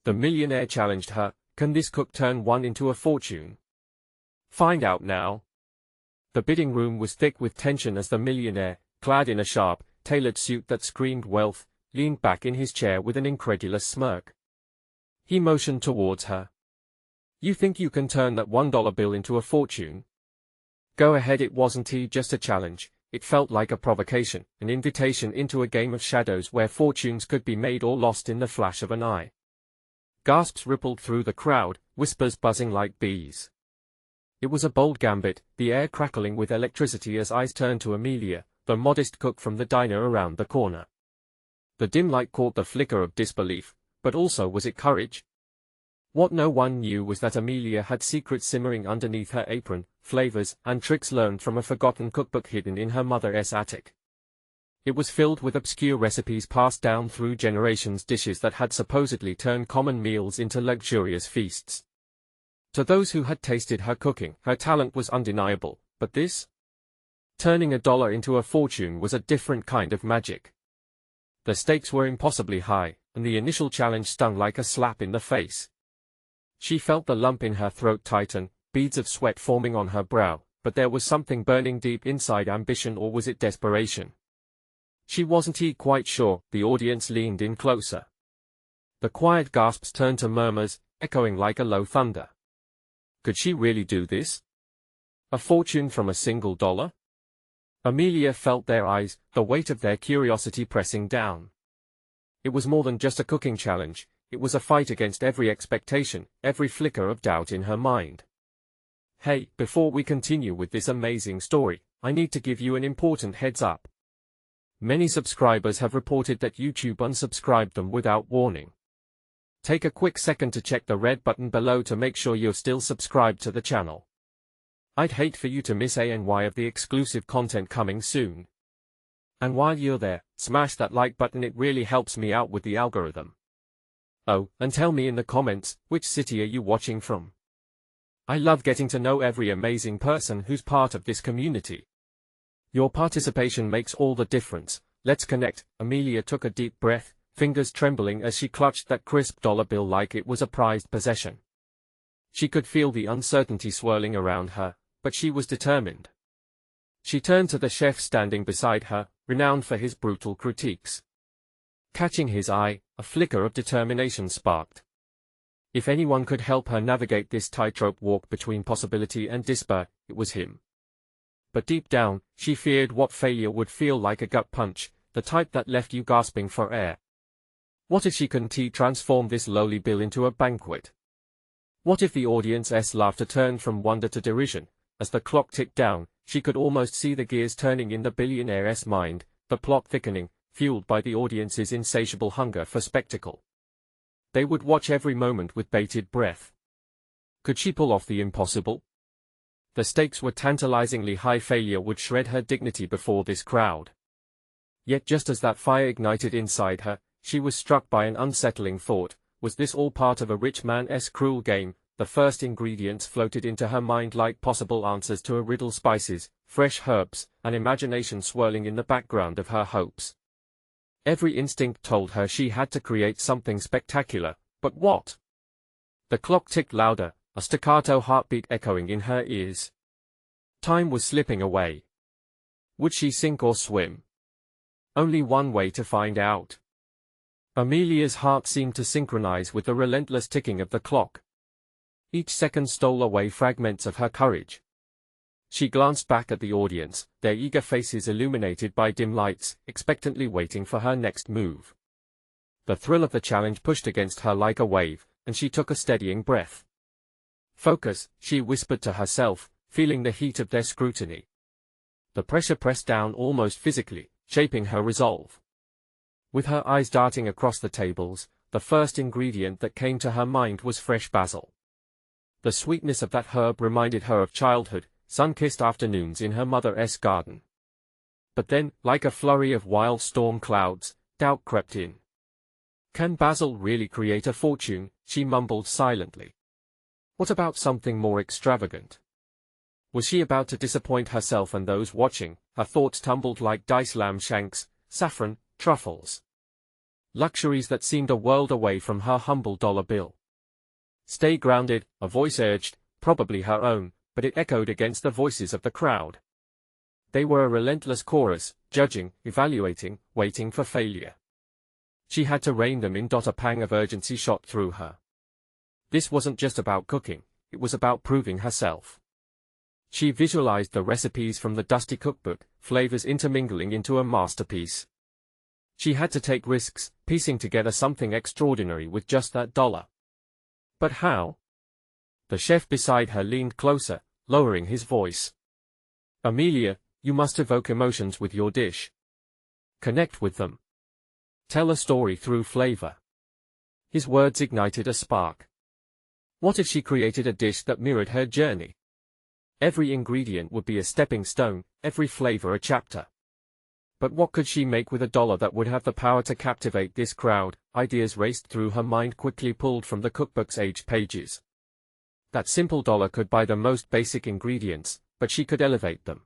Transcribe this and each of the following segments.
The millionaire challenged her. Can this cook turn one into a fortune? Find out now. The bidding room was thick with tension as the millionaire, clad in a sharp, tailored suit that screamed wealth, leaned back in his chair with an incredulous smirk. He motioned towards her. You think you can turn that $1 bill into a fortune? Go ahead. It wasn't just a challenge, it felt like a provocation, an invitation into a game of shadows where fortunes could be made or lost in the flash of an eye. Gasps rippled through the crowd, whispers buzzing like bees. It was a bold gambit, the air crackling with electricity as eyes turned to Amelia, the modest cook from the diner around the corner. The dim light caught the flicker of disbelief, but also was it courage? What no one knew was that Amelia had secrets simmering underneath her apron, flavors and tricks learned from a forgotten cookbook hidden in her mother's attic. It was filled with obscure recipes passed down through generations, dishes that had supposedly turned common meals into luxurious feasts. To those who had tasted her cooking, her talent was undeniable, but this? Turning $1 into a fortune was a different kind of magic. The stakes were impossibly high, and the initial challenge stung like a slap in the face. She felt the lump in her throat tighten, beads of sweat forming on her brow, but there was something burning deep inside. Ambition, or was it desperation? She wasn't quite sure. The audience leaned in closer. The quiet gasps turned to murmurs, echoing like a low thunder. Could she really do this? A fortune from a single dollar? Amelia felt their eyes, the weight of their curiosity pressing down. It was more than just a cooking challenge, it was a fight against every expectation, every flicker of doubt in her mind. Hey, before we continue with this amazing story, I need to give you an important heads up. Many subscribers have reported that YouTube unsubscribed them without warning. Take a quick second to check the red button below to make sure you're still subscribed to the channel. I'd hate for you to miss any of the exclusive content coming soon. And while you're there, smash that like button, it really helps me out with the algorithm. Oh, and tell me in the comments, which city are you watching from? I love getting to know every amazing person who's part of this community. Your participation makes all the difference. Let's connect. Amelia took a deep breath, fingers trembling as she clutched that crisp dollar bill like it was a prized possession. She could feel the uncertainty swirling around her, but she was determined. She turned to the chef standing beside her, renowned for his brutal critiques. Catching his eye, a flicker of determination sparked. If anyone could help her navigate this tightrope walk between possibility and despair, it was him. But deep down, she feared what failure would feel like, a gut punch, the type that left you gasping for air. What if she couldn't transform this lowly bill into a banquet? What if the audience's laughter turned from wonder to derision? As the clock ticked down, she could almost see the gears turning in the billionaire's mind, the plot thickening, fueled by the audience's insatiable hunger for spectacle. They would watch every moment with bated breath. Could she pull off the impossible? The stakes were tantalizingly high. Failure would shred her dignity before this crowd. Yet just as that fire ignited inside her, she was struck by an unsettling thought. Was this all part of a rich man's cruel game? The first ingredients floated into her mind like possible answers to a riddle: spices, fresh herbs, an imagination swirling in the background of her hopes. Every instinct told her she had to create something spectacular, but what? The clock ticked louder, a staccato heartbeat echoing in her ears. Time was slipping away. Would she sink or swim? Only one way to find out. Amelia's heart seemed to synchronize with the relentless ticking of the clock. Each second stole away fragments of her courage. She glanced back at the audience, their eager faces illuminated by dim lights, expectantly waiting for her next move. The thrill of the challenge pushed against her like a wave, and she took a steadying breath. Focus, she whispered to herself, feeling the heat of their scrutiny. The pressure pressed down almost physically, shaping her resolve. With her eyes darting across the tables, the first ingredient that came to her mind was fresh basil. The sweetness of that herb reminded her of childhood, sun-kissed afternoons in her mother's garden. But then, like a flurry of wild storm clouds, doubt crept in. Can basil really create a fortune? She mumbled silently. What about something more extravagant? Was she about to disappoint herself and those watching? Her thoughts tumbled like dice: lamb shanks, saffron, truffles. luxuries that seemed a world away from her humble dollar bill. Stay grounded, a voice urged, probably her own, but it echoed against the voices of the crowd. They were a relentless chorus, judging, evaluating, waiting for failure. She had to rein them in. A pang of urgency shot through her. This wasn't just about cooking, it was about proving herself. She visualized the recipes from the dusty cookbook, flavors intermingling into a masterpiece. She had to take risks, piecing together something extraordinary with just that dollar. But how? The chef beside her leaned closer, lowering his voice. Amelia, you must evoke emotions with your dish. Connect with them. Tell a story through flavor. His words ignited a spark. What if she created a dish that mirrored her journey? Every ingredient would be a stepping stone, every flavor a chapter. But what could she make with a dollar that would have the power to captivate this crowd? Ideas raced through her mind, quickly pulled from the cookbook's aged pages. That simple dollar could buy the most basic ingredients, but she could elevate them.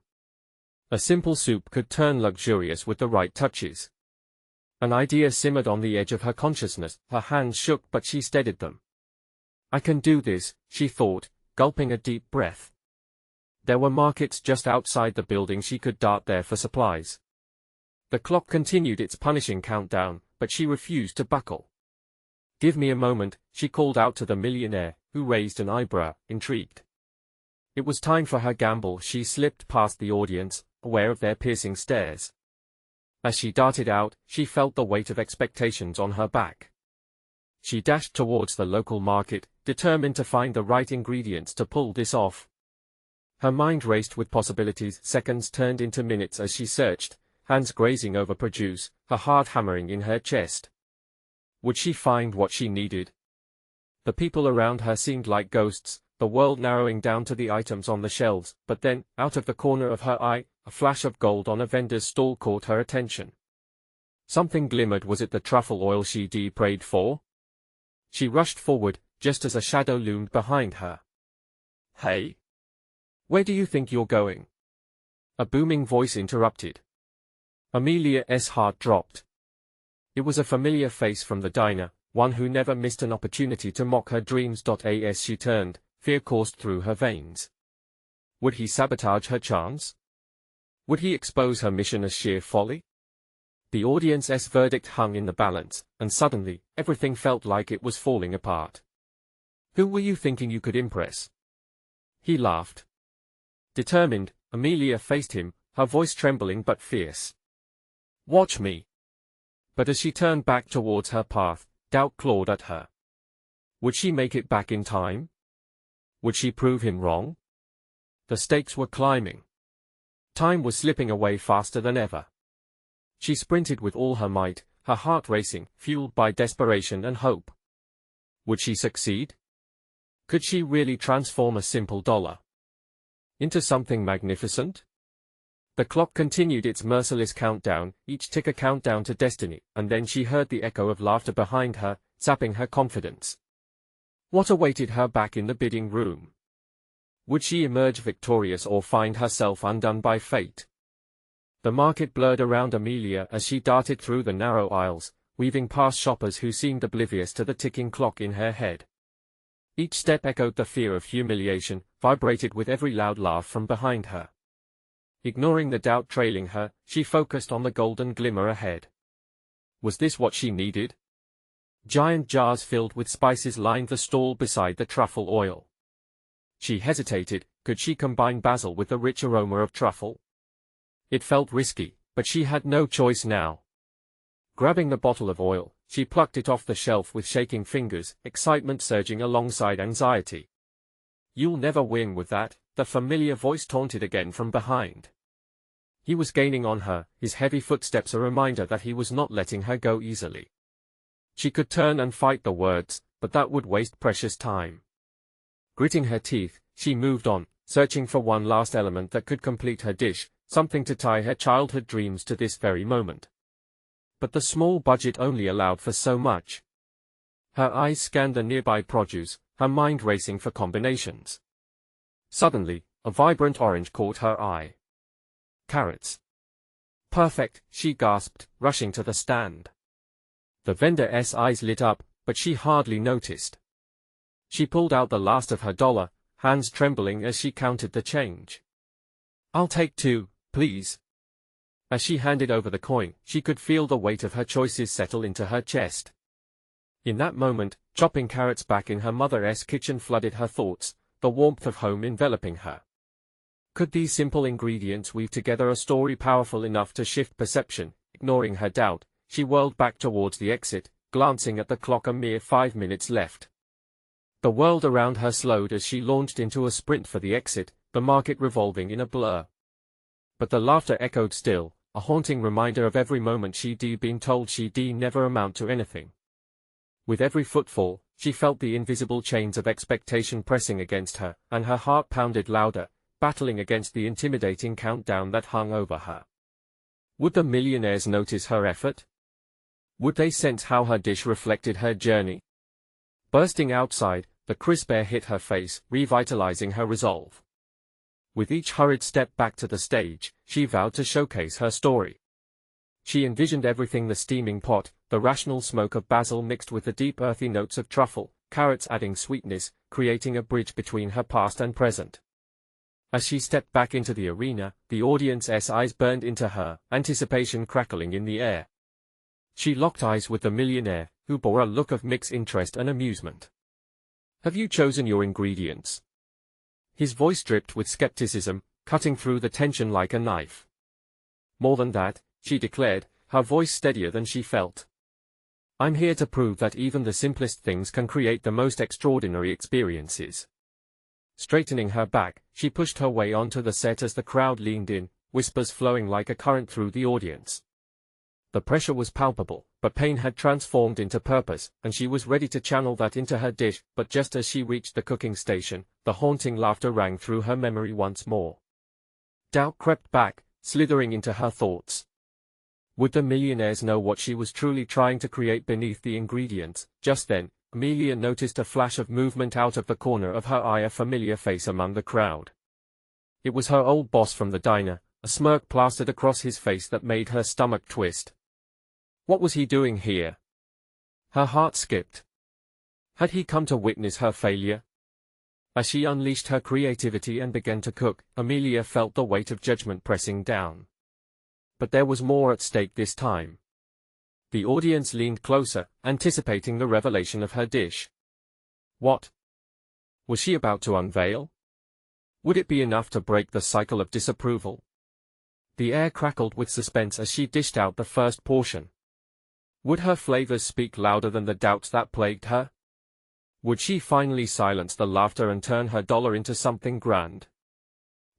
A simple soup could turn luxurious with the right touches. An idea simmered on the edge of her consciousness, her hands shook but she steadied them. I can do this, she thought, gulping a deep breath. There were markets just outside the building. She could dart there for supplies. The clock continued its punishing countdown, but she refused to buckle. Give me a moment, she called out to the millionaire, who raised an eyebrow, intrigued. It was time for her gamble. She slipped past the audience, aware of their piercing stares. As she darted out, she felt the weight of expectations on her back. She dashed towards the local market, determined to find the right ingredients to pull this off. Her mind raced with possibilities. Seconds turned into minutes as she searched, hands grazing over produce, her heart hammering in her chest. Would she find what she needed? The people around her seemed like ghosts, the world narrowing down to the items on the shelves, but then, out of the corner of her eye, a flash of gold on a vendor's stall caught her attention. Something glimmered. Was it the truffle oil she'd prayed for? She rushed forward, just as a shadow loomed behind her. Hey! Where do you think you're going? A booming voice interrupted. Amelia's heart dropped. It was a familiar face from the diner, one who never missed an opportunity to mock her dreams. As she turned, fear coursed through her veins. Would he sabotage her chance? Would he expose her mission as sheer folly? The audience's verdict hung in the balance, and suddenly, everything felt like it was falling apart. Who were you thinking you could impress? He laughed. Determined, Amelia faced him, her voice trembling but fierce. Watch me. But as she turned back towards her path, doubt clawed at her. Would she make it back in time? Would she prove him wrong? The stakes were climbing. Time was slipping away faster than ever. She sprinted with all her might, her heart racing, fueled by desperation and hope. Would she succeed? Could she really transform a simple dollar into something magnificent? The clock continued its merciless countdown, each tick a countdown to destiny, and then she heard the echo of laughter behind her, sapping her confidence. What awaited her back in the bidding room? Would she emerge victorious or find herself undone by fate? The market blurred around Amelia as she darted through the narrow aisles, weaving past shoppers who seemed oblivious to the ticking clock in her head. Each step echoed the fear of humiliation, vibrated with every loud laugh from behind her. Ignoring the doubt trailing her, she focused on the golden glimmer ahead. Was this what she needed? Giant jars filled with spices lined the stall beside the truffle oil. She hesitated. Could she combine basil with the rich aroma of truffle? It felt risky, but she had no choice now. Grabbing the bottle of oil, she plucked it off the shelf with shaking fingers, excitement surging alongside anxiety. You'll never win with that, the familiar voice taunted again from behind. He was gaining on her, his heavy footsteps a reminder that he was not letting her go easily. She could turn and fight the words, but that would waste precious time. Gritting her teeth, she moved on, searching for one last element that could complete her dish, something to tie her childhood dreams to this very moment. But the small budget only allowed for so much. Her eyes scanned the nearby produce, her mind racing for combinations. Suddenly, a vibrant orange caught her eye. Carrots. Perfect, she gasped, rushing to the stand. The vendor's eyes lit up, but she hardly noticed. She pulled out the last of her dollar, hands trembling as she counted the change. "I'll take 2, please." As she handed over the coin, she could feel the weight of her choices settle into her chest. In that moment, chopping carrots back in her mother's kitchen flooded her thoughts, the warmth of home enveloping her. Could these simple ingredients weave together a story powerful enough to shift perception? Ignoring her doubt, she whirled back towards the exit, glancing at the clock, a mere 5 minutes left. The world around her slowed as she launched into a sprint for the exit, the market revolving in a blur. But the laughter echoed still, a haunting reminder of every moment she'd been told she'd never amount to anything. With every footfall, she felt the invisible chains of expectation pressing against her, and her heart pounded louder, battling against the intimidating countdown that hung over her. Would the millionaires notice her effort? Would they sense how her dish reflected her journey? Bursting outside, the crisp air hit her face, revitalizing her resolve. With each hurried step back to the stage, she vowed to showcase her story. She envisioned everything: the steaming pot, the rational smoke of basil mixed with the deep earthy notes of truffle, carrots adding sweetness, creating a bridge between her past and present. As she stepped back into the arena, the audience's eyes burned into her, anticipation crackling in the air. She locked eyes with the millionaire, who bore a look of mixed interest and amusement. "Have you chosen your ingredients?" His voice dripped with skepticism, cutting through the tension like a knife. "More than that," she declared, her voice steadier than she felt. "I'm here to prove that even the simplest things can create the most extraordinary experiences." Straightening her back, she pushed her way onto the set as the crowd leaned in, whispers flowing like a current through the audience. The pressure was palpable, but pain had transformed into purpose, and she was ready to channel that into her dish. But just as she reached the cooking station, the haunting laughter rang through her memory once more. Doubt crept back, slithering into her thoughts. Would the millionaires know what she was truly trying to create beneath the ingredients? Just then, Amelia noticed a flash of movement out of the corner of her eye, a familiar face among the crowd. It was her old boss from the diner, a smirk plastered across his face that made her stomach twist. What was he doing here? Her heart skipped. Had he come to witness her failure? As she unleashed her creativity and began to cook, Amelia felt the weight of judgment pressing down. But there was more at stake this time. The audience leaned closer, anticipating the revelation of her dish. What was she about to unveil? Would it be enough to break the cycle of disapproval? The air crackled with suspense as she dished out the first portion. Would her flavors speak louder than the doubts that plagued her? Would she finally silence the laughter and turn her dollar into something grand?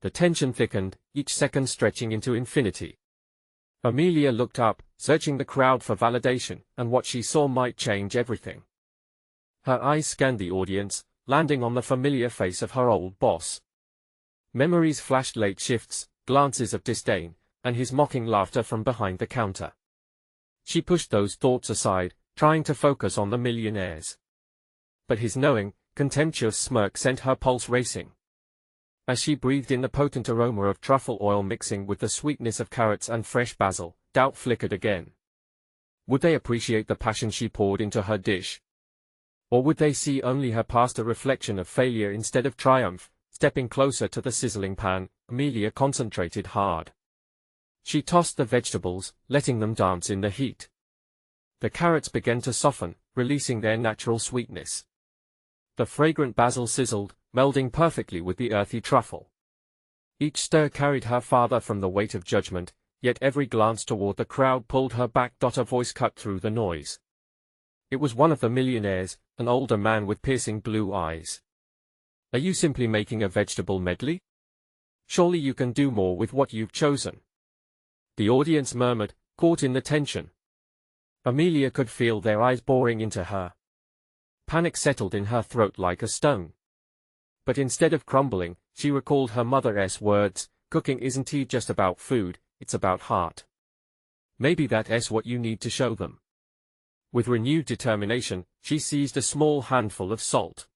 The tension thickened, each second stretching into infinity. Amelia looked up, searching the crowd for validation, and what she saw might change everything. Her eyes scanned the audience, landing on the familiar face of her old boss. Memories flashed: late shifts, glances of disdain, and his mocking laughter from behind the counter. She pushed those thoughts aside, trying to focus on the millionaires. But his knowing, contemptuous smirk sent her pulse racing. As she breathed in the potent aroma of truffle oil mixing with the sweetness of carrots and fresh basil, doubt flickered again. Would they appreciate the passion she poured into her dish? Or would they see only her past, a reflection of failure instead of triumph? Stepping closer to the sizzling pan, Amelia concentrated hard. She tossed the vegetables, letting them dance in the heat. The carrots began to soften, releasing their natural sweetness. The fragrant basil sizzled, melding perfectly with the earthy truffle. Each stir carried her farther from the weight of judgment, yet every glance toward the crowd pulled her back. A voice cut through the noise. It was one of the millionaires, an older man with piercing blue eyes. "Are you simply making a vegetable medley? Surely you can do more with what you've chosen." The audience murmured, caught in the tension. Amelia could feel their eyes boring into her. Panic settled in her throat like a stone. But instead of crumbling, she recalled her mother's words: "Cooking isn't just about food, it's about heart." Maybe that's what you need to show them. With renewed determination, she seized a small handful of salt.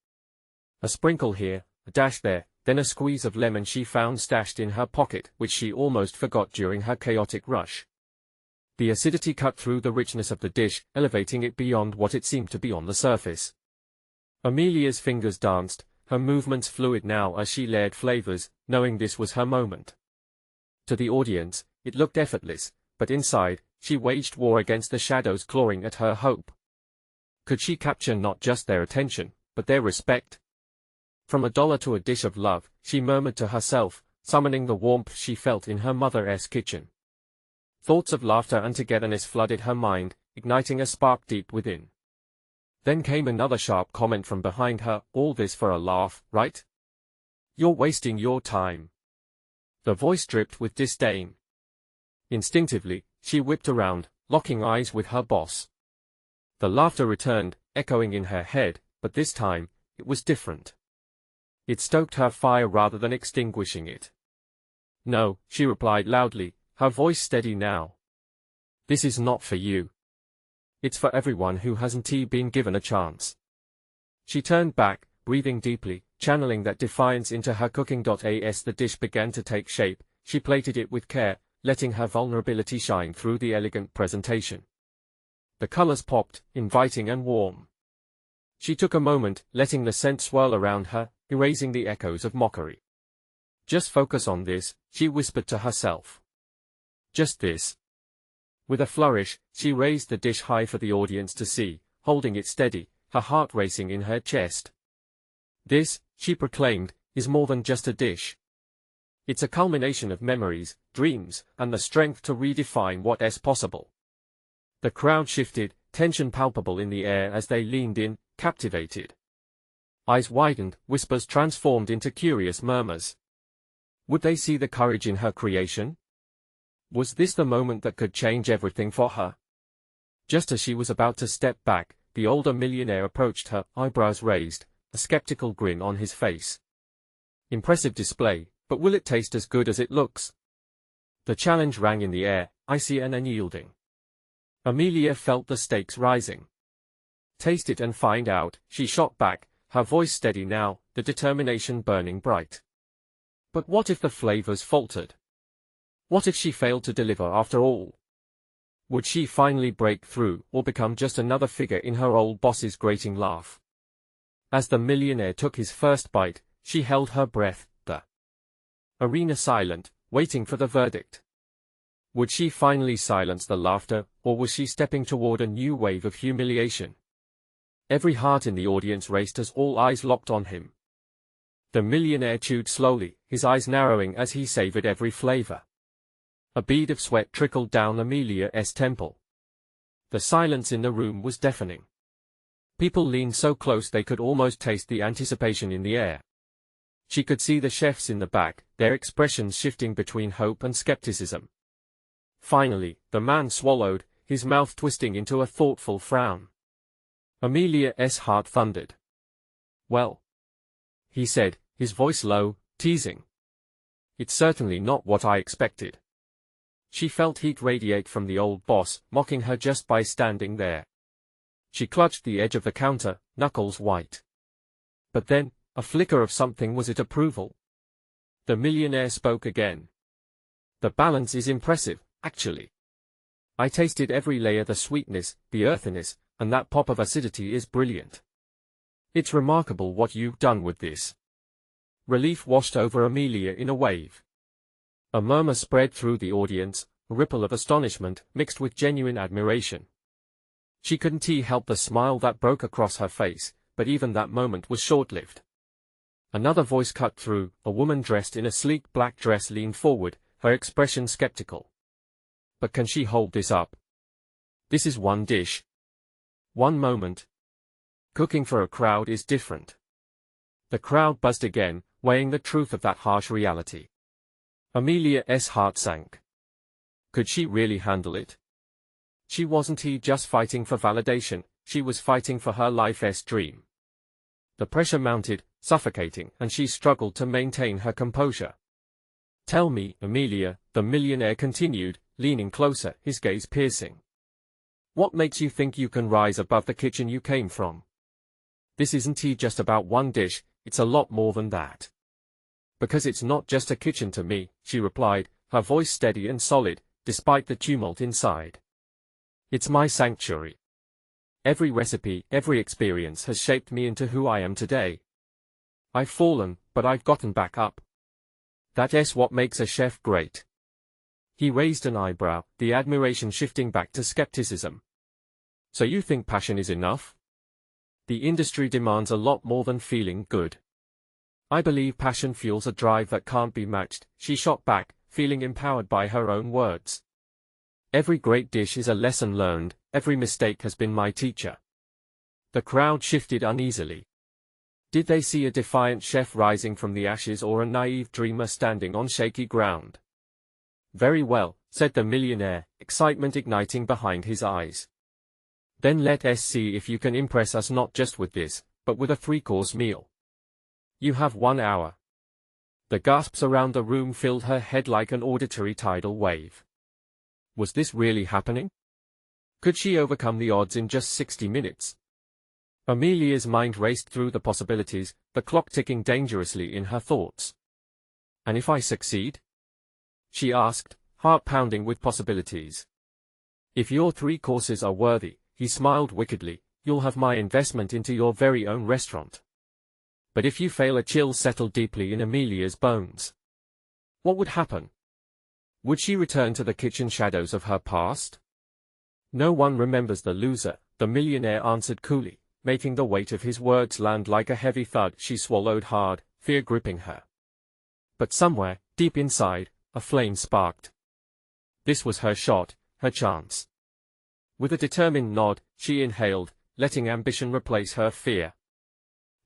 A sprinkle here, a dash there, then a squeeze of lemon she found stashed in her pocket, which she almost forgot during her chaotic rush. The acidity cut through the richness of the dish, elevating it beyond what it seemed to be on the surface. Amelia's fingers danced, her movements fluid now as she layered flavors, knowing this was her moment. To the audience, it looked effortless, but inside, she waged war against the shadows clawing at her hope. Could she capture not just their attention, but their respect? From $1 to a dish of love, she murmured to herself, summoning the warmth she felt in her mother's kitchen. Thoughts of laughter and togetherness flooded her mind, igniting a spark deep within. Then came another sharp comment from behind her, all this for a laugh, right? You're wasting your time. The voice dripped with disdain. Instinctively, she whipped around, locking eyes with her boss. The laughter returned, echoing in her head, but this time, it was different. It stoked her fire rather than extinguishing it. No, she replied loudly, her voice steady now. This is not for you. It's for everyone who hasn't been given a chance. She turned back, breathing deeply, channeling that defiance into her cooking. As the dish began to take shape, she plated it with care, letting her vulnerability shine through the elegant presentation. The colors popped, inviting and warm. She took a moment, letting the scent swirl around her, erasing the echoes of mockery. Just focus on this, she whispered to herself. Just this. With a flourish, she raised the dish high for the audience to see, holding it steady, her heart racing in her chest. This, she proclaimed, is more than just a dish. It's a culmination of memories, dreams, and the strength to redefine what is possible. The crowd shifted, tension palpable in the air as they leaned in, captivated. Eyes widened, whispers transformed into curious murmurs. Would they see the courage in her creation? Was this the moment that could change everything for her? Just as she was about to step back, the older millionaire approached her, eyebrows raised, a skeptical grin on his face. Impressive display, but will it taste as good as it looks? The challenge rang in the air, icy and unyielding. Amelia felt the stakes rising. Taste it and find out, she shot back, her voice steady now, the determination burning bright. But what if the flavors faltered? What if she failed to deliver after all? Would she finally break through, or become just another figure in her old boss's grating laugh? As the millionaire took his first bite, she held her breath, the arena silent, waiting for the verdict. Would she finally silence the laughter, or was she stepping toward a new wave of humiliation? Every heart in the audience raced as all eyes locked on him. The millionaire chewed slowly, his eyes narrowing as he savored every flavor. A bead of sweat trickled down Amelia's temple. The silence in the room was deafening. People leaned so close they could almost taste the anticipation in the air. She could see the chefs in the back, their expressions shifting between hope and skepticism. Finally, the man swallowed, his mouth twisting into a thoughtful frown. Amelia's heart thundered. Well, he said, his voice low, teasing. It's certainly not what I expected. She felt heat radiate from the old boss, mocking her just by standing there. She clutched the edge of the counter, knuckles white. But then, a flicker of something. Was it approval? The millionaire spoke again. The balance is impressive, actually. I tasted every layer, the sweetness, the earthiness, and that pop of acidity is brilliant. It's remarkable what you've done with this. Relief washed over Amelia in a wave. A murmur spread through the audience, a ripple of astonishment mixed with genuine admiration. She couldn't help the smile that broke across her face, but even that moment was short-lived. Another voice cut through, a woman dressed in a sleek black dress leaned forward, her expression skeptical. But can she hold this up? This is one dish. One moment. Cooking for a crowd is different. The crowd buzzed again, weighing the truth of that harsh reality. Amelia's heart sank. Could she really handle it? She wasn't just fighting for validation, she was fighting for her life's dream. The pressure mounted, suffocating, and she struggled to maintain her composure. Tell me, Amelia, the millionaire continued, leaning closer, his gaze piercing. What makes you think you can rise above the kitchen you came from? This isn't just about one dish, it's a lot more than that. Because it's not just a kitchen to me, she replied, her voice steady and solid, despite the tumult inside. It's my sanctuary. Every recipe, every experience has shaped me into who I am today. I've fallen, but I've gotten back up. That's what makes a chef great. He raised an eyebrow, the admiration shifting back to skepticism. So you think passion is enough? The industry demands a lot more than feeling good. I believe passion fuels a drive that can't be matched, she shot back, feeling empowered by her own words. Every great dish is a lesson learned, every mistake has been my teacher. The crowd shifted uneasily. Did they see a defiant chef rising from the ashes or a naive dreamer standing on shaky ground? Very well, said the millionaire, excitement igniting behind his eyes. Then let us see if you can impress us not just with this, but with a 3-course meal. You have 1 hour. The gasps around the room filled her head like an auditory tidal wave. Was this really happening? Could she overcome the odds in just 60 minutes? Amelia's mind raced through the possibilities, the clock ticking dangerously in her thoughts. And if I succeed? She asked, heart pounding with possibilities. If your 3 courses are worthy, he smiled wickedly, you'll have my investment into your very own restaurant. But if you fail, a chill settled deeply in Amelia's bones. What would happen? Would she return to the kitchen shadows of her past? No one remembers the loser, the millionaire answered coolly, making the weight of his words land like a heavy thud. She swallowed hard, fear gripping her. But somewhere, deep inside, a flame sparked. This was her shot, her chance. With a determined nod, she inhaled, letting ambition replace her fear.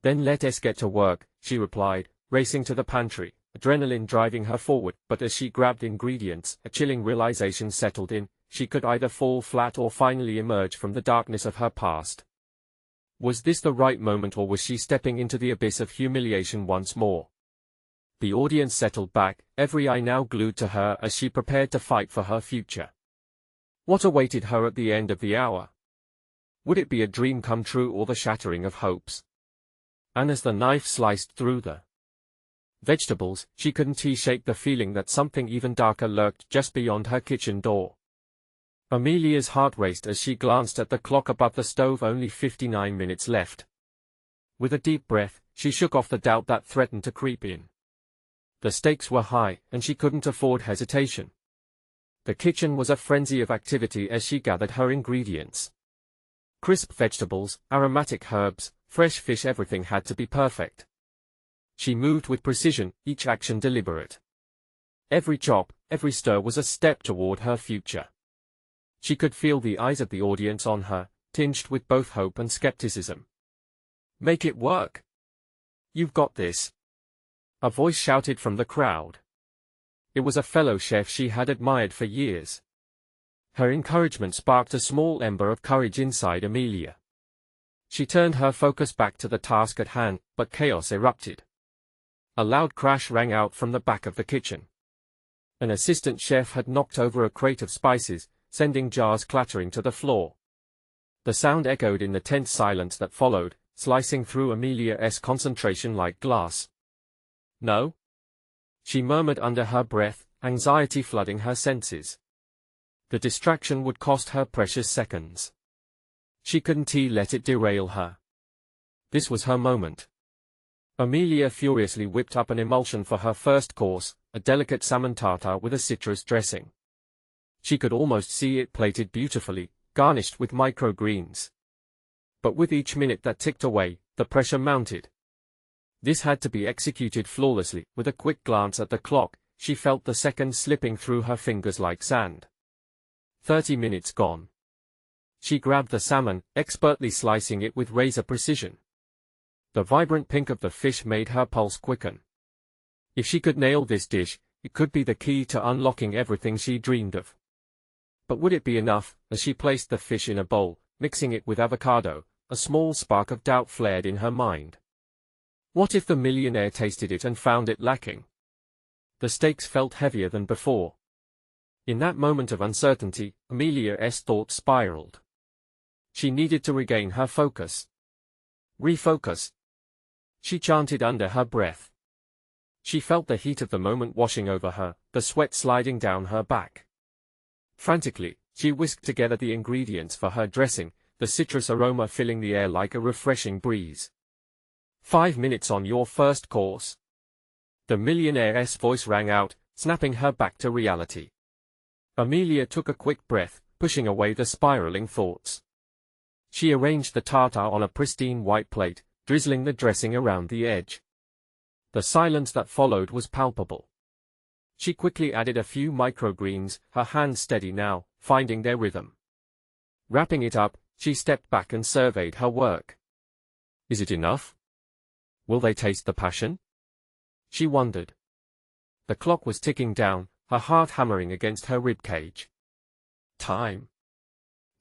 Then let us get to work, she replied, racing to the pantry, adrenaline driving her forward. But as she grabbed ingredients, a chilling realization settled in, she could either fall flat or finally emerge from the darkness of her past. Was this the right moment, or was she stepping into the abyss of humiliation once more? The audience settled back, every eye now glued to her as she prepared to fight for her future. What awaited her at the end of the hour? Would it be a dream come true or the shattering of hopes? And as the knife sliced through the vegetables, she couldn't shake the feeling that something even darker lurked just beyond her kitchen door. Amelia's heart raced as she glanced at the clock above the stove, only 59 minutes left. With a deep breath, she shook off the doubt that threatened to creep in. The stakes were high, and she couldn't afford hesitation. The kitchen was a frenzy of activity as she gathered her ingredients. Crisp vegetables, aromatic herbs, fresh fish, everything had to be perfect. She moved with precision, each action deliberate. Every chop, every stir was a step toward her future. She could feel the eyes of the audience on her, tinged with both hope and skepticism. Make it work. You've got this. A voice shouted from the crowd. It was a fellow chef she had admired for years. Her encouragement sparked a small ember of courage inside Amelia. She turned her focus back to the task at hand, but chaos erupted. A loud crash rang out from the back of the kitchen. An assistant chef had knocked over a crate of spices, sending jars clattering to the floor. The sound echoed in the tense silence that followed, slicing through Amelia's concentration like glass. No? She murmured under her breath, anxiety flooding her senses. The distraction would cost her precious seconds. She couldn't let it derail her. This was her moment. Amelia furiously whipped up an emulsion for her first course, a delicate salmon tartare with a citrus dressing. She could almost see it plated beautifully, garnished with microgreens. But with each minute that ticked away, the pressure mounted. This had to be executed flawlessly. With a quick glance at the clock, she felt the seconds slipping through her fingers like sand. 30 minutes gone. She grabbed the salmon, expertly slicing it with razor precision. The vibrant pink of the fish made her pulse quicken. If she could nail this dish, it could be the key to unlocking everything she dreamed of. But would it be enough? As she placed the fish in a bowl, mixing it with avocado, a small spark of doubt flared in her mind. What if the millionaire tasted it and found it lacking? The stakes felt heavier than before. In that moment of uncertainty, Amelia's thoughts spiraled. She needed to regain her focus. Refocus. She chanted under her breath. She felt the heat of the moment washing over her, the sweat sliding down her back. Frantically, She whisked together the ingredients for her dressing, the citrus aroma filling the air like a refreshing breeze. 5 minutes on your first course. The millionaire's voice rang out, snapping her back to reality. Amelia took a quick breath, pushing away the spiraling thoughts. She arranged the tartar on a pristine white plate, drizzling the dressing around the edge. The silence that followed was palpable. She quickly added a few microgreens, her hands steady now, finding their rhythm. Wrapping it up, she stepped back and surveyed her work. Is it enough? Will they taste the passion? She wondered. The clock was ticking down, her heart hammering against her ribcage. Time.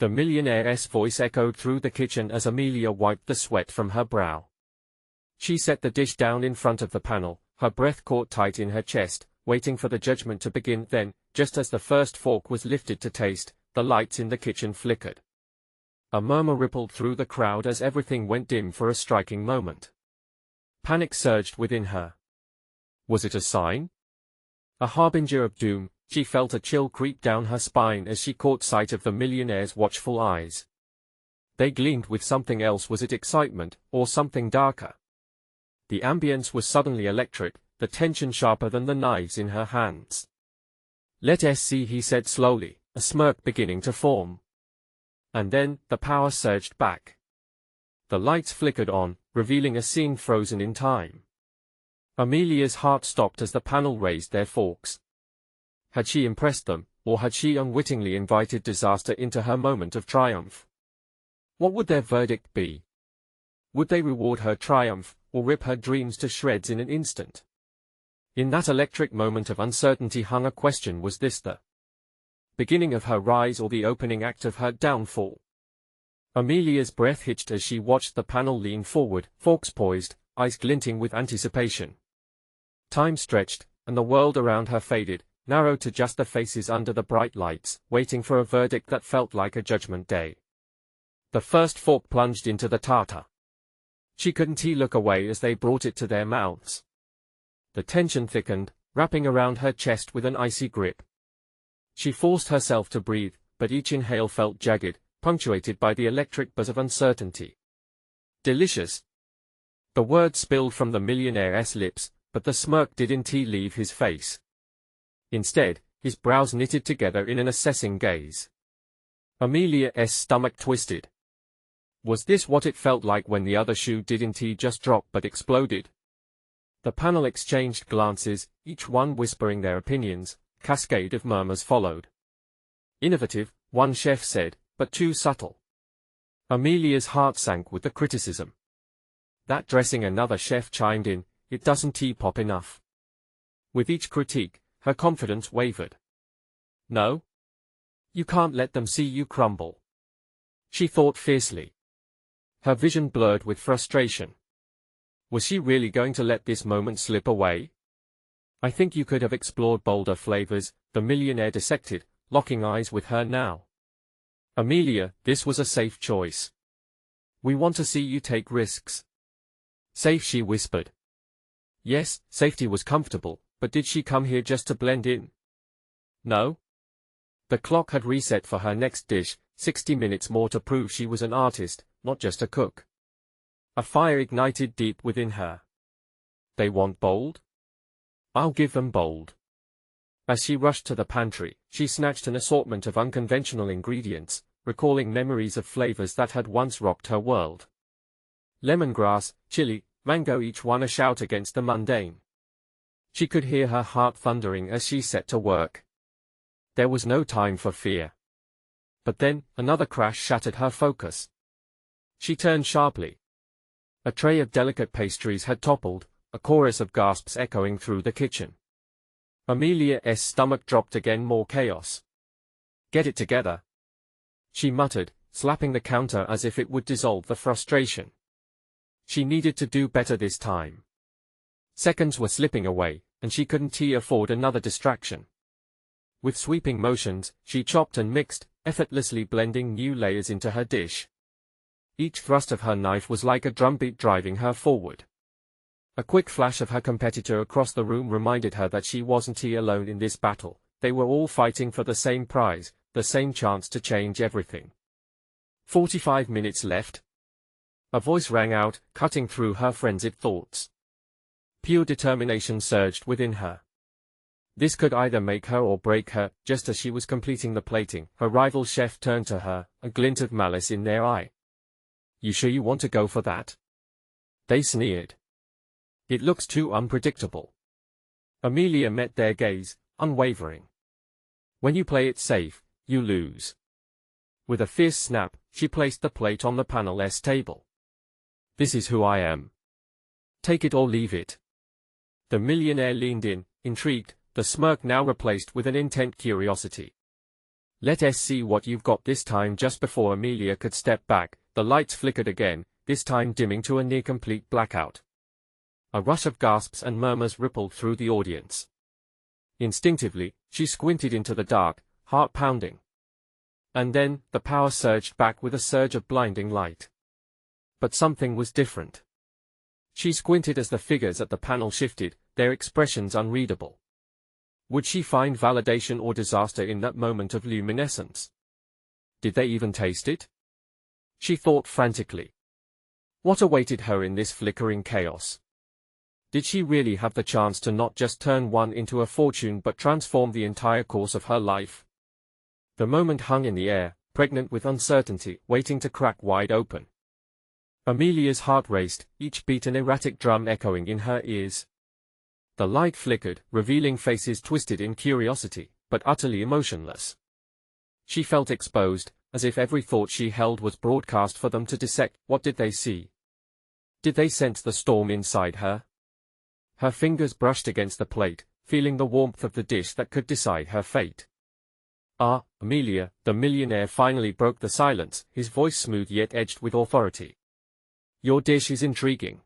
The millionaire's voice echoed through the kitchen as Amelia wiped the sweat from her brow. She set the dish down in front of the panel, her breath caught tight in her chest, waiting for the judgment to begin. Then, just as the first fork was lifted to taste, the lights in the kitchen flickered. A murmur rippled through the crowd as everything went dim for a striking moment. Panic surged within her. Was it a sign? A harbinger of doom? She felt a chill creep down her spine as she caught sight of the millionaire's watchful eyes. They gleamed with something else. Was it excitement, or something darker? The ambience was suddenly electric, the tension sharper than the knives in her hands. Let us see, he said slowly, a smirk beginning to form. And then, the power surged back. The lights flickered on, revealing a scene frozen in time. Amelia's heart stopped as the panel raised their forks. Had she impressed them, or had she unwittingly invited disaster into her moment of triumph? What would their verdict be? Would they reward her triumph, or rip her dreams to shreds in an instant? In that electric moment of uncertainty hung a question: was this the beginning of her rise or the opening act of her downfall? Amelia's breath hitched as she watched the panel lean forward, forks poised, eyes glinting with anticipation. Time stretched, and the world around her faded, narrowed to just the faces under the bright lights, waiting for a verdict that felt like a judgment day. The first fork plunged into the tartar. She couldn't look away as they brought it to their mouths. The tension thickened, wrapping around her chest with an icy grip. She forced herself to breathe, but each inhale felt jagged, punctuated by the electric buzz of uncertainty. Delicious. The word spilled from the millionaire's lips, but the smirk didn't leave his face. Instead, his brows knitted together in an assessing gaze. Amelia's stomach twisted. Was this what it felt like when the other shoe didn't just drop but exploded? The panel exchanged glances, each one whispering their opinions. Cascade of murmurs followed. Innovative, one chef said, but too subtle. Amelia's heart sank with the criticism. That dressing, another chef chimed in, it doesn't pop enough. With each critique, her confidence wavered. No? You can't let them see you crumble. She thought fiercely. Her vision blurred with frustration. Was she really going to let this moment slip away? I think you could have explored bolder flavors, the millionaire dissected, locking eyes with her now. Amelia, this was a safe choice. We want to see you take risks. Safe, she whispered. Yes, safety was comfortable, but did she come here just to blend in? No. The clock had reset for her next dish, 60 minutes more to prove she was an artist, not just a cook. A fire ignited deep within her. They want bold? I'll give them bold. As she rushed to the pantry, she snatched an assortment of unconventional ingredients, recalling memories of flavors that had once rocked her world. Lemongrass, chili, mango, each one a shout against the mundane. She could hear her heart thundering as she set to work. There was no time for fear. But then, another crash shattered her focus. She turned sharply. A tray of delicate pastries had toppled, a chorus of gasps echoing through the kitchen. Amelia's stomach dropped again, more chaos. Get it together, she muttered, slapping the counter as if it would dissolve the frustration. She needed to do better this time. Seconds were slipping away, and she couldn't afford another distraction. With sweeping motions, she chopped and mixed, effortlessly blending new layers into her dish. Each thrust of her knife was like a drumbeat driving her forward. A quick flash of her competitor across the room reminded her that she wasn't alone in this battle. They were all fighting for the same prize, the same chance to change everything. 45 minutes left. A voice rang out, cutting through her frenzied thoughts. Pure determination surged within her. This could either make her or break her. Just as she was completing the plating, her rival chef turned to her, a glint of malice in their eye. "You sure you want to go for that?" they sneered. "It looks too unpredictable." Amelia met their gaze, unwavering. "When you play it safe, you lose." With a fierce snap, she placed the plate on the panel's table. "This is who I am. Take it or leave it." The millionaire leaned in, intrigued, the smirk now replaced with an intent curiosity. "Let us see what you've got this time." Just before Amelia could step back, the lights flickered again, this time dimming to a near-complete blackout. A rush of gasps and murmurs rippled through the audience. Instinctively, she squinted into the dark, heart pounding. And then, the power surged back with a surge of blinding light. But something was different. She squinted as the figures at the panel shifted, their expressions unreadable. Would she find validation or disaster in that moment of luminescence? Did they even taste it? She thought frantically. What awaited her in this flickering chaos? Did she really have the chance to not just turn one into a fortune but transform the entire course of her life? The moment hung in the air, pregnant with uncertainty, waiting to crack wide open. Amelia's heart raced, each beat an erratic drum echoing in her ears. The light flickered, revealing faces twisted in curiosity, but utterly emotionless. She felt exposed, as if every thought she held was broadcast for them to dissect. What did they see? Did they sense the storm inside her? Her fingers brushed against the plate, feeling the warmth of the dish that could decide her fate. "Ah, Amelia," the millionaire finally broke the silence, his voice smooth yet edged with authority. "Your dish is intriguing."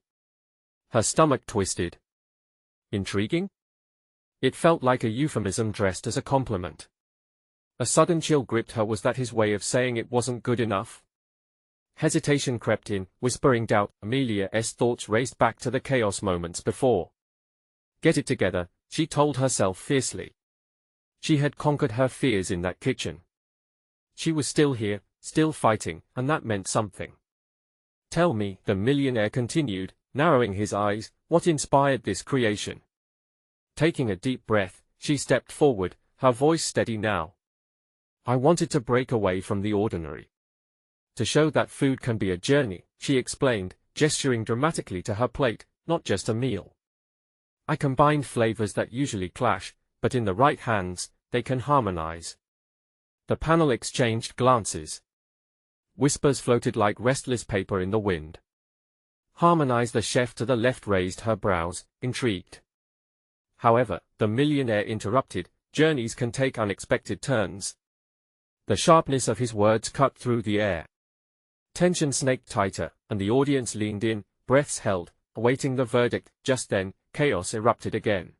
Her stomach twisted. Intriguing? It felt like a euphemism dressed as a compliment. A sudden chill gripped her. Was that his way of saying it wasn't good enough? Hesitation crept in, whispering doubt. Amelia's thoughts raced back to the chaos moments before. Get it together, she told herself fiercely. She had conquered her fears in that kitchen. She was still here, still fighting, and that meant something. "Tell me," the millionaire continued, narrowing his eyes, "what inspired this creation?" Taking a deep breath, she stepped forward, her voice steady now. "I wanted to break away from the ordinary. To show that food can be a journey," she explained, gesturing dramatically to her plate, "not just a meal. I combined flavors that usually clash, but in the right hands, they can harmonize." The panel exchanged glances. Whispers floated like restless paper in the wind. "Harmonize?" The chef to the left raised her brows, intrigued. However, the millionaire interrupted, "Journeys can take unexpected turns." The sharpness of his words cut through the air. Tension snaked tighter, and the audience leaned in, breaths held, awaiting the verdict. Just then, chaos erupted again.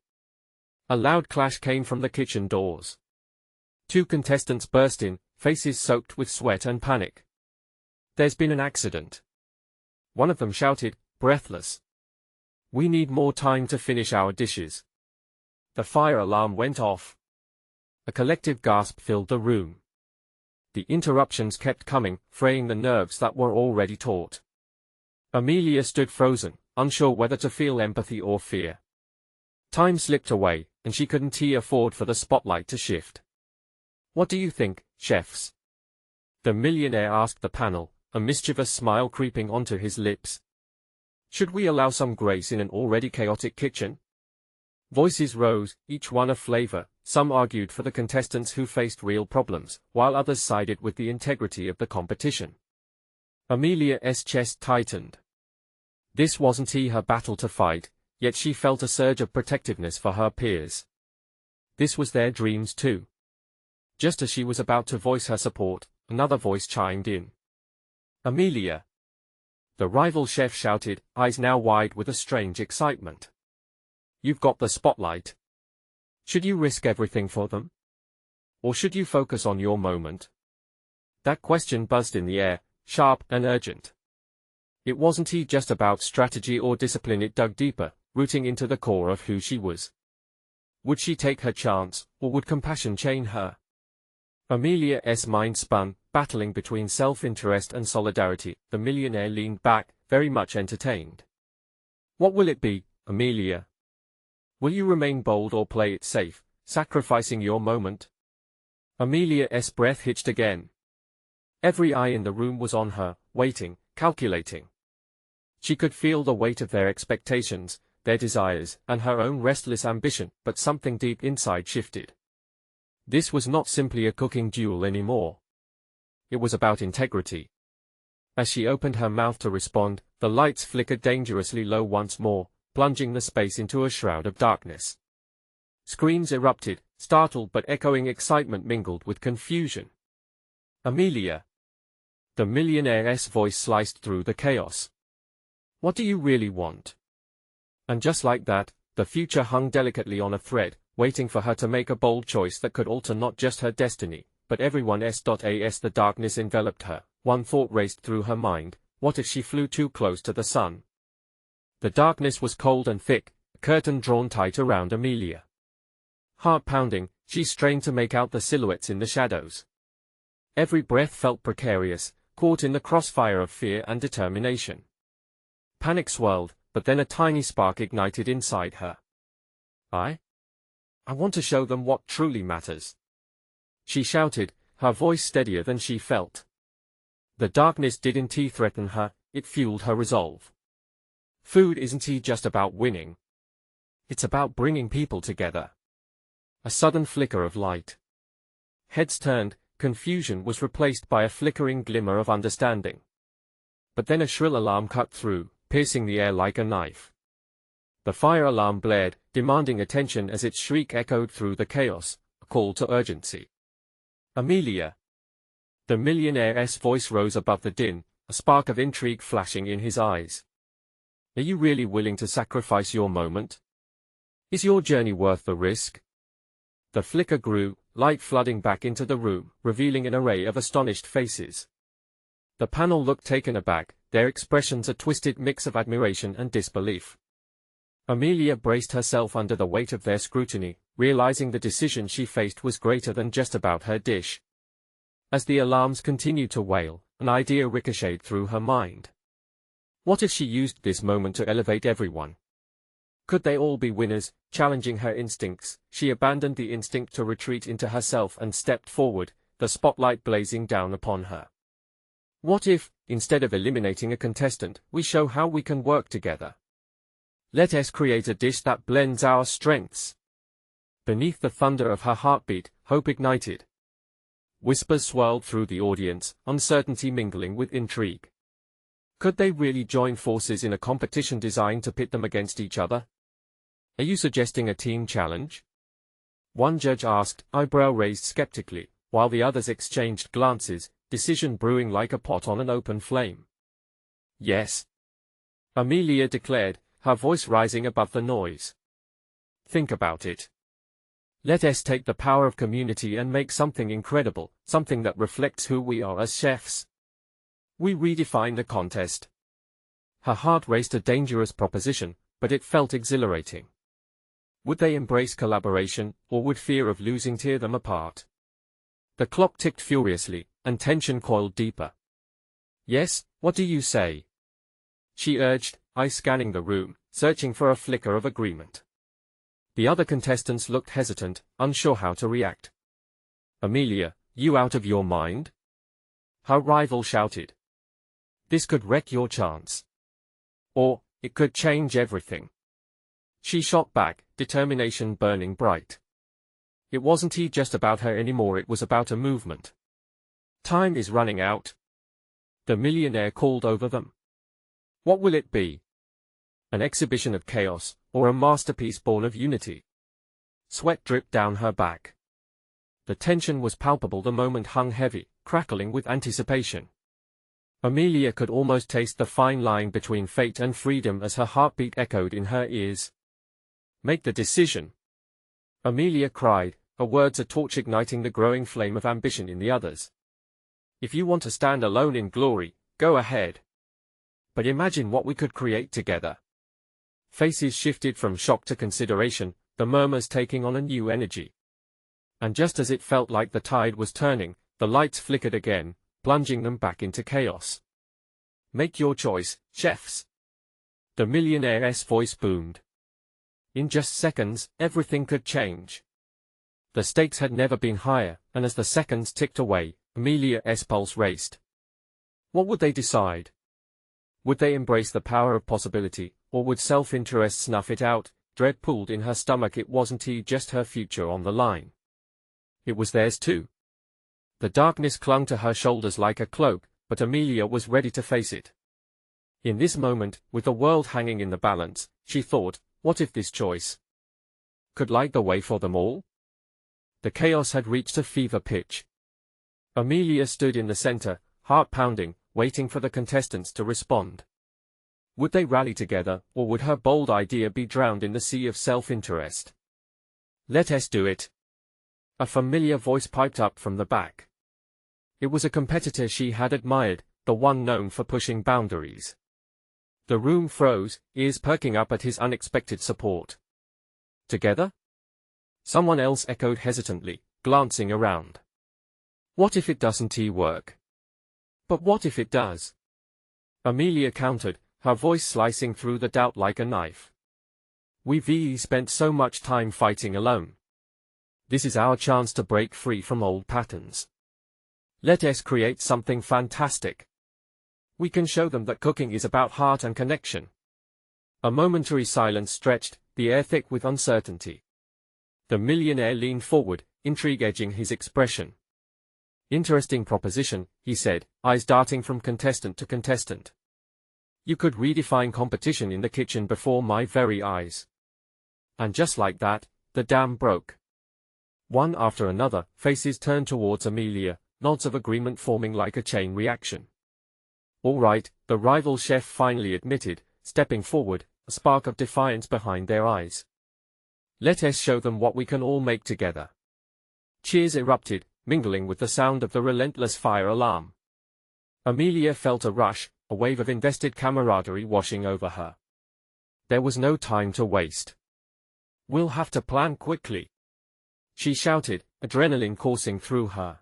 A loud clash came from the kitchen doors. Two contestants burst in, faces soaked with sweat and panic. "There's been an accident," one of them shouted, breathless. "We need more time to finish our dishes." The fire alarm went off. A collective gasp filled the room. The interruptions kept coming, fraying the nerves that were already taut. Amelia stood frozen, unsure whether to feel empathy or fear. Time slipped away, and she couldn't afford for the spotlight to shift. "What do you think, chefs?" the millionaire asked the panel, a mischievous smile creeping onto his lips. "Should we allow some grace in an already chaotic kitchen?" Voices rose, each one a flavor. Some argued for the contestants who faced real problems, while others sided with the integrity of the competition. Amelia's chest tightened. This wasn't her battle to fight, yet she felt a surge of protectiveness for her peers. This was their dreams too. Just as she was about to voice her support, another voice chimed in. "Amelia!" the rival chef shouted, eyes now wide with a strange excitement. "You've got the spotlight. Should you risk everything for them? Or should you focus on your moment?" That question buzzed in the air, sharp and urgent. It wasn't just about strategy or discipline. It dug deeper, rooting into the core of who she was. Would she take her chance, or would compassion chain her? Amelia's mind spun, battling between self-interest and solidarity. The millionaire leaned back, very much entertained. What will it be, Amelia? Will you remain bold or play it safe, sacrificing your moment? Amelia's breath hitched again. Every eye in the room was on her, waiting, calculating. She could feel the weight of their expectations, their desires, and her own restless ambition, but something deep inside shifted. This was not simply a cooking duel anymore. It was about integrity. As she opened her mouth to respond, the lights flickered dangerously low once more, plunging the space into a shroud of darkness. Screams erupted, startled but echoing excitement mingled with confusion. Amelia! The millionaire's voice sliced through the chaos. What do you really want? And just like that, the future hung delicately on a thread, waiting for her to make a bold choice that could alter not just her destiny, but everyone's. As the darkness enveloped her, one thought raced through her mind: what if she flew too close to the sun? The darkness was cold and thick, a curtain drawn tight around Amelia. Heart pounding, she strained to make out the silhouettes in the shadows. Every breath felt precarious, caught in the crossfire of fear and determination. Panic swirled, but then a tiny spark ignited inside her. I want to show them what truly matters, she shouted, her voice steadier than she felt. The darkness didn't threaten her, it fueled her resolve. Food isn't just about winning. It's about bringing people together. A sudden flicker of light. Heads turned, confusion was replaced by a flickering glimmer of understanding. But then a shrill alarm cut through, piercing the air like a knife. The fire alarm blared, demanding attention as its shriek echoed through the chaos, a call to urgency. Amelia! The millionaire's voice rose above the din, a spark of intrigue flashing in his eyes. Are you really willing to sacrifice your moment? Is your journey worth the risk? The flicker grew, light flooding back into the room, revealing an array of astonished faces. The panel looked taken aback, their expressions a twisted mix of admiration and disbelief. Amelia braced herself under the weight of their scrutiny, realizing the decision she faced was greater than just about her dish. As the alarms continued to wail, an idea ricocheted through her mind. What if she used this moment to elevate everyone? Could they all be winners? Challenging her instincts, she abandoned the instinct to retreat into herself and stepped forward, the spotlight blazing down upon her. What if, instead of eliminating a contestant, we show how we can work together? Let us create a dish that blends our strengths. Beneath the thunder of her heartbeat, hope ignited. Whispers swirled through the audience, uncertainty mingling with intrigue. Could they really join forces in a competition designed to pit them against each other? Are you suggesting a team challenge? One judge asked, eyebrow raised skeptically, while the others exchanged glances, decision brewing like a pot on an open flame. Yes, Amelia declared, her voice rising above the noise. Think about it. Let us take the power of community and make something incredible, something that reflects who we are as chefs. We redefine the contest. Her heart raced a dangerous proposition, but it felt exhilarating. Would they embrace collaboration, or would fear of losing tear them apart? The clock ticked furiously, and tension coiled deeper. Yes, what do you say? She urged, eyes scanning the room, searching for a flicker of agreement. The other contestants looked hesitant, unsure how to react. Amelia, you out of your mind? Her rival shouted. This could wreck your chance. Or, it could change everything. She shot back, determination burning bright. It wasn't just about her anymore, it was about a movement. Time is running out. The millionaire called over them. What will it be? An exhibition of chaos, or a masterpiece born of unity? Sweat dripped down her back. The tension was palpable, the moment hung heavy, crackling with anticipation. Amelia could almost taste the fine line between fate and freedom as her heartbeat echoed in her ears. Make the decision, Amelia cried, her words a torch igniting the growing flame of ambition in the others. If you want to stand alone in glory, go ahead. But imagine what we could create together. Faces shifted from shock to consideration, the murmurs taking on a new energy. And just as it felt like the tide was turning, the lights flickered again, plunging them back into chaos. "Make your choice, chefs." The Millionaire's voice boomed. In just seconds, everything could change. The stakes had never been higher, and as the seconds ticked away, Amelia's pulse raced. What would they decide? Would they embrace the power of possibility, or would self-interest snuff it out? Dread pulled in her stomach. It wasn't just her future on the line. It was theirs too. The darkness clung to her shoulders like a cloak, but Amelia was ready to face it. In this moment, with the world hanging in the balance, she thought, what if this choice could light the way for them all? The chaos had reached a fever pitch. Amelia stood in the center, heart pounding, waiting for the contestants to respond. Would they rally together, or would her bold idea be drowned in the sea of self-interest? "Let us do it," a familiar voice piped up from the back. It was a competitor she had admired, the one known for pushing boundaries. The room froze, ears perking up at his unexpected support. "Together?" Someone else echoed hesitantly, glancing around. "What if it doesn't work?" "But what if it does?" Amelia countered, her voice slicing through the doubt like a knife. "We've spent so much time fighting alone. This is our chance to break free from old patterns. Let us create something fantastic. We can show them that cooking is about heart and connection." A momentary silence stretched, the air thick with uncertainty. The millionaire leaned forward, intrigue edging his expression. "Interesting proposition," he said, eyes darting from contestant to contestant. "You could redefine competition in the kitchen before my very eyes." And just like that, the dam broke. One after another, faces turned towards Amelia, nods of agreement forming like a chain reaction. "All right," the rival chef finally admitted, stepping forward, a spark of defiance behind their eyes. "Let us show them what we can all make together." Cheers erupted, mingling with the sound of the relentless fire alarm. Amelia felt a rush, a wave of invested camaraderie washing over her. There was no time to waste. "We'll have to plan quickly," she shouted, adrenaline coursing through her.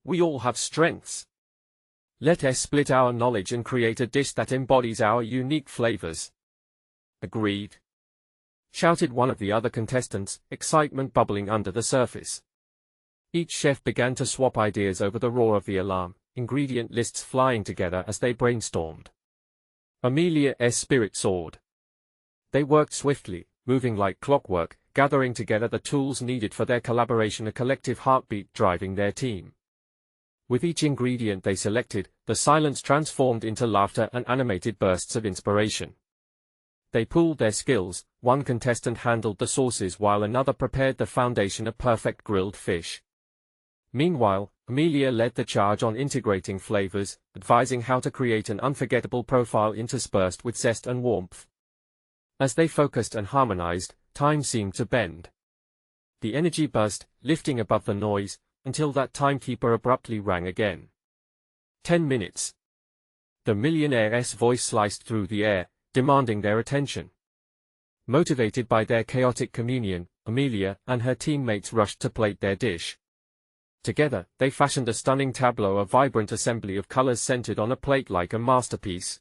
"We all have strengths. Let us split our knowledge and create a dish that embodies our unique flavors." "Agreed," shouted one of the other contestants, excitement bubbling under the surface. Each chef began to swap ideas over the roar of the alarm, ingredient lists flying together as they brainstormed. Amelia's spirit soared. They worked swiftly, moving like clockwork, gathering together the tools needed for their collaboration, a collective heartbeat driving their team. With each ingredient they selected, the silence transformed into laughter and animated bursts of inspiration. They pooled their skills, one contestant handled the sauces while another prepared the foundation of perfect grilled fish. Meanwhile, Amelia led the charge on integrating flavors, advising how to create an unforgettable profile interspersed with zest and warmth. As they focused and harmonized, time seemed to bend. The energy buzzed, lifting above the noise, until that timekeeper abruptly rang again. 10 minutes. The millionaire's voice sliced through the air, demanding their attention. Motivated by their chaotic communion, Amelia and her teammates rushed to plate their dish. Together, they fashioned a stunning tableau, a vibrant assembly of colors centered on a plate like a masterpiece.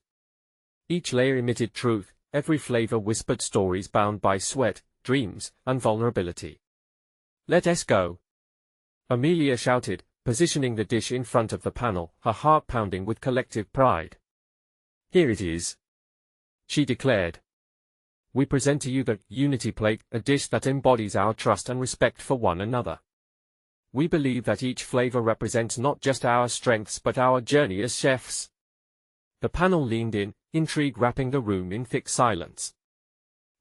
Each layer emitted truth, every flavor whispered stories bound by sweat, dreams, and vulnerability. "Let us go," Amelia shouted, positioning the dish in front of the panel, her heart pounding with collective pride. "Here it is," she declared. "We present to you the Unity Plate, a dish that embodies our trust and respect for one another. We believe that each flavor represents not just our strengths but our journey as chefs." The panel leaned in, intrigue wrapping the room in thick silence.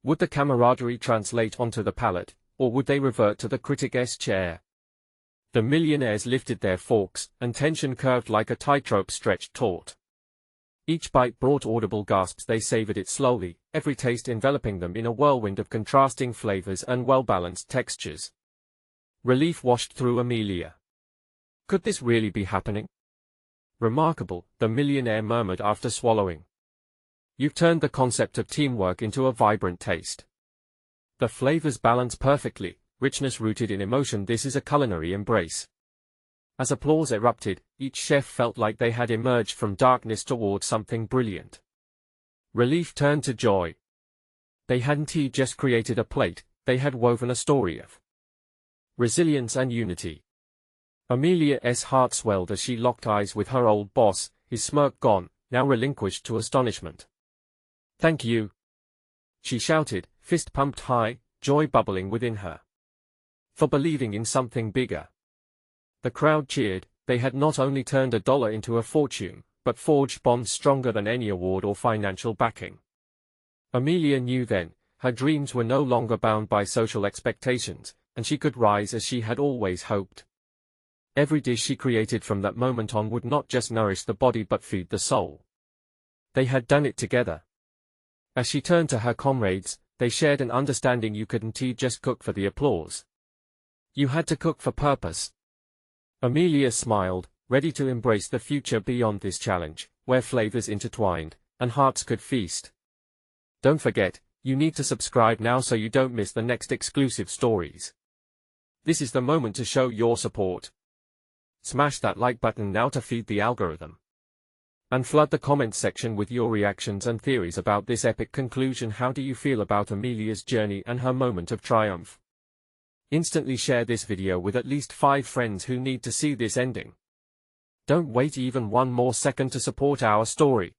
Would the camaraderie translate onto the palate, or would they revert to the critic's chair? The millionaires lifted their forks, and tension curved like a tightrope stretched taut. Each bite brought audible gasps. They savored it slowly, every taste enveloping them in a whirlwind of contrasting flavors and well-balanced textures. Relief washed through Amelia. Could this really be happening? "Remarkable," the millionaire murmured after swallowing. "You've turned the concept of teamwork into a vibrant taste. The flavors balance perfectly, richness rooted in emotion. This is a culinary embrace. As applause erupted, each chef felt like they had emerged from darkness toward something brilliant. Relief turned to joy. They hadn't just created a plate, they had woven a story of resilience and unity. Amelia's heart swelled as she locked eyes with her old boss, his smirk gone, now relinquished to astonishment. "Thank you," she shouted, fist pumped high, joy bubbling within her. "For believing in something bigger." The crowd cheered. They had not only turned $1 into a fortune, but forged bonds stronger than any award or financial backing. Amelia knew then, her dreams were no longer bound by social expectations, and she could rise as she had always hoped. Every dish she created from that moment on would not just nourish the body but feed the soul. They had done it together. As she turned to her comrades, they shared an understanding: you couldn't just cook for the applause. You had to cook for purpose. Amelia smiled, ready to embrace the future beyond this challenge, where flavors intertwined, and hearts could feast. Don't forget, you need to subscribe now so you don't miss the next exclusive stories. This is the moment to show your support. Smash that like button now to feed the algorithm. And flood the comments section with your reactions and theories about this epic conclusion. How do you feel about Amelia's journey and her moment of triumph? Instantly share this video with at least 5 friends who need to see this ending. Don't wait even one more second to support our story.